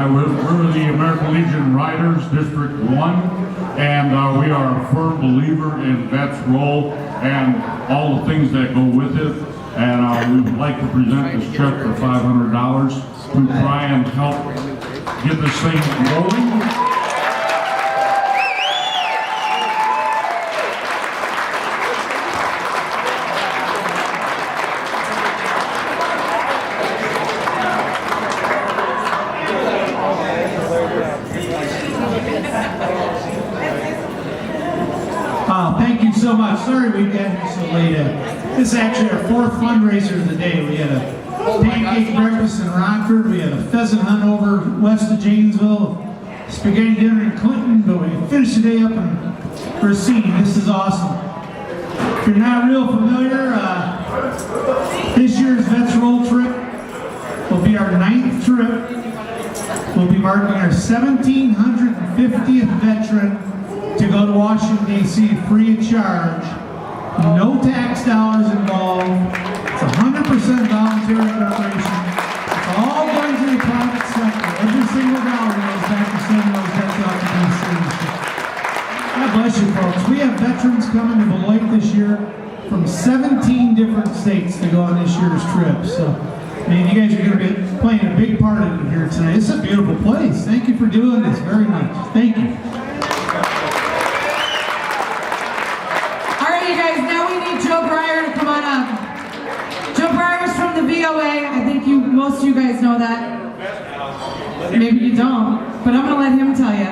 We're the American Legion Riders, District 1, and we are a firm believer in Vets Roll and all the things that go with it. And we would like to present this check for $500 to try and help get this thing rolling. Thank you so much. Sorry we got here so late. This is actually our fourth fundraiser of the day. We had a pancake breakfast in Rockford. We had a pheasant hunt over west of Janesville, spaghetti dinner in Clinton, but we finished the day up in Racine. This is awesome. If you're not real familiar, this year's Vets Roll trip will be our 9th trip. We'll be marking our 1750th veteran to go to Washington, D.C. free of charge. No tax dollars involved. It's 100% voluntary preparation. It's all going to the private sector. Every single dollar goes back to sending those vets out to D.C. God bless you, folks. We have veterans coming to Beloit this year from 17 different states to go on this year's trip. So, I mean, you guys are going to be playing a big part of it here tonight. It's a beautiful place. Thank you for doing this very much. Thank you. Joe Breyer to come on up. Joe Breyer's from the VOA. I think most of you guys know that. Maybe you don't, but I'm going to let him tell you.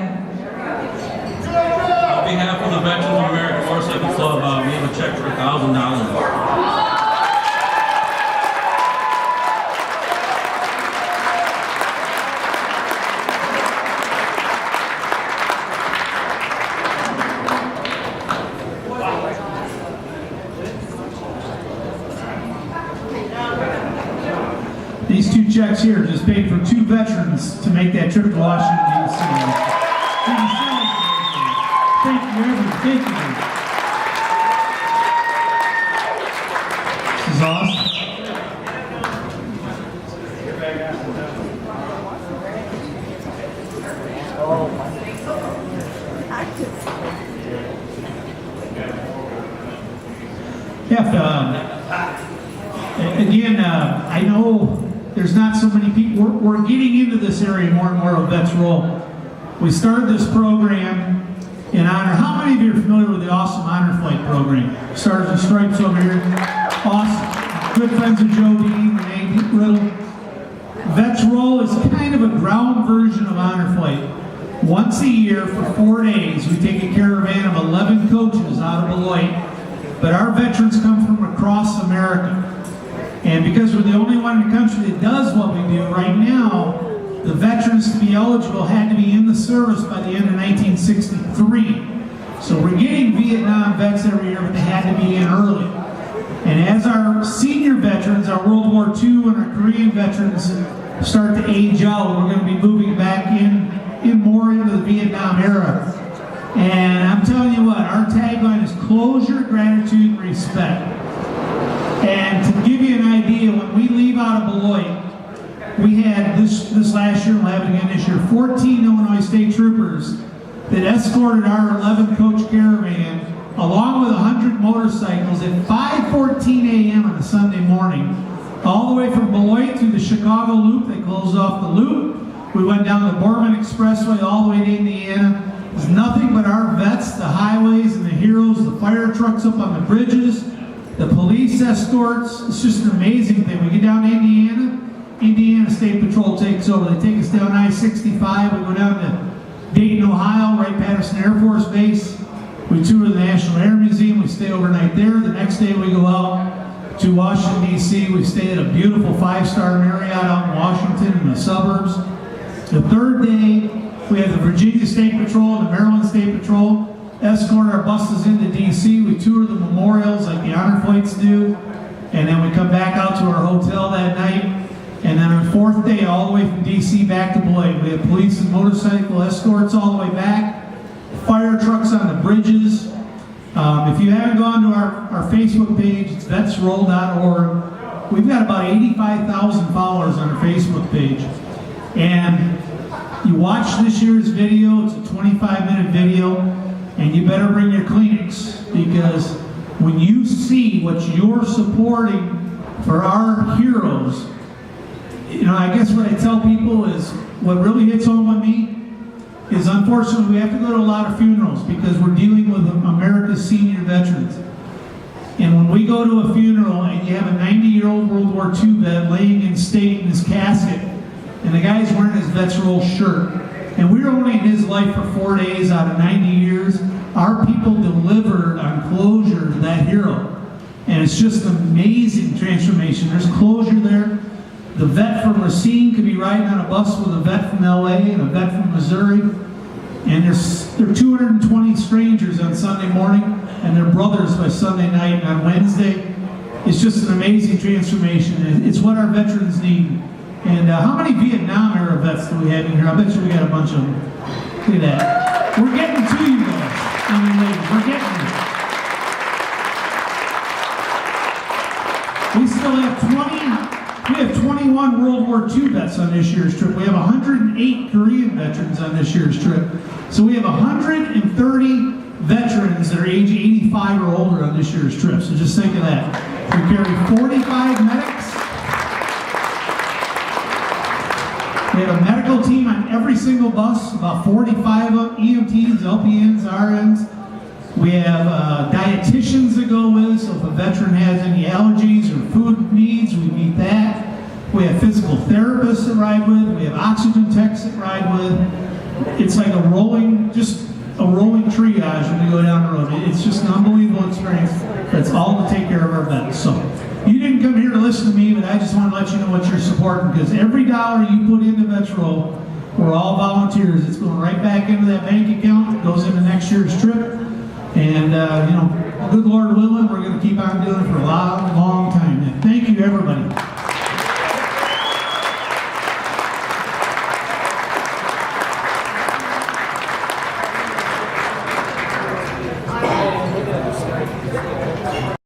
On behalf of the Veterans of American Motorcycle Club, we have a check for $1,000. These two checks here just paid for 2 veterans to make that trip to Washington, D.C. Thank you, everyone. Thank you. This is awesome. Again, I know there's not so many people. We're getting into this area more and more of Vets Roll. We started this program in honor. How many of you are familiar with the Awesome Honor Flight program? Stars and Stripes over here. Awesome. Good friends of Joe Dean, Renee Riddle. Vets Roll is kind of a ground version of Honor Flight. Once a year for 4 days, we take a caravan of 11 coaches out of Beloit. But our veterans come from across America. And because we're the only one in the country that does what we do right now, the veterans to be eligible had to be in the service by the end of 1963. So we're getting Vietnam vets every year, but they had to be in early. And as our senior veterans, our World War II and our Korean veterans start to age out, we're going to be moving back in more into the Vietnam era. And I'm telling you what, our tagline is closure, gratitude, and respect. And to give you an idea, when we leave out of Beloit, we had this last year, we'll have it again this year, 14 Illinois State Troopers that escorted our 11-coach caravan along with 100 motorcycles at 5:14 a.m. on a Sunday morning, all the way from Beloit to the Chicago Loop. They closed off the loop. We went down the Borman Expressway all the way to Indiana. It's nothing but our vets, the highways and the heroes, the fire trucks up on the bridges, the police escorts. It's just an amazing thing. We get down to Indiana State Patrol takes over. They take us down I-65. We go down to Dayton, Ohio, Wright-Patterson Air Force Base. We tour the National Air Museum. We stay overnight there. The next day we go out to Washington, D.C. We stay at a beautiful 5-star Marriott out in Washington in the suburbs. The third day, we have the Virginia State Patrol and the Maryland State Patrol escort our buses into D.C. We tour the memorials like the honor flights do. And then we come back out to our hotel that night. And then on the fourth day, all the way from D.C. back to Beloit, we have police and motorcycle escorts all the way back, fire trucks on the bridges. If you haven't gone to our Facebook page, it's vetsroll.org. We've got about 85,000 followers on our Facebook page. And you watch this year's video, it's a 25-minute video, and you better bring your Kleenex, because when you see what you're supporting for our heroes, I guess what I tell people is, what really hits home with me is, unfortunately, we have to go to a lot of funerals because we're dealing with America's senior veterans. And when we go to a funeral and you have a 90-year-old World War II vet laying in state in his casket, and the guy's wearing his Vets Roll shirt, and we're only in his life for 4 days out of 90 years, our people delivered on closure to that hero. And it's just an amazing transformation. There's closure there. The vet from Racine could be riding on a bus with a vet from LA and a vet from Missouri. And there are 220 strangers on Sunday morning, and they're brothers by Sunday night and on Wednesday. It's just an amazing transformation. It's what our veterans need. And how many Vietnam era vets do we have in here? I bet you we got a bunch of them. Look at that. We're getting to you guys. Ladies, we're getting you. We still have 21 World War II vets on this year's trip. We have 108 Korean veterans on this year's trip. So we have 130 veterans that are age 85 or older on this year's trip. So just think of that. We carry 45 medics. We have a medical team on every single bus, about 45 EMTs, LPNs, RNs. We have dietitians that go with us, so if a veteran has any allergies or food needs, we meet that. We have physical therapists that ride with. We have oxygen techs that ride with. It's like a rolling triage when we go down the road. It's just an unbelievable experience. That's all to take care of our vets. So you didn't come here to listen to me, but I just want to let you know what you're supporting, because every dollar you put into Vets Roll, we're all volunteers. It's going right back into that bank account. It goes into next year's trip. And, good Lord willing,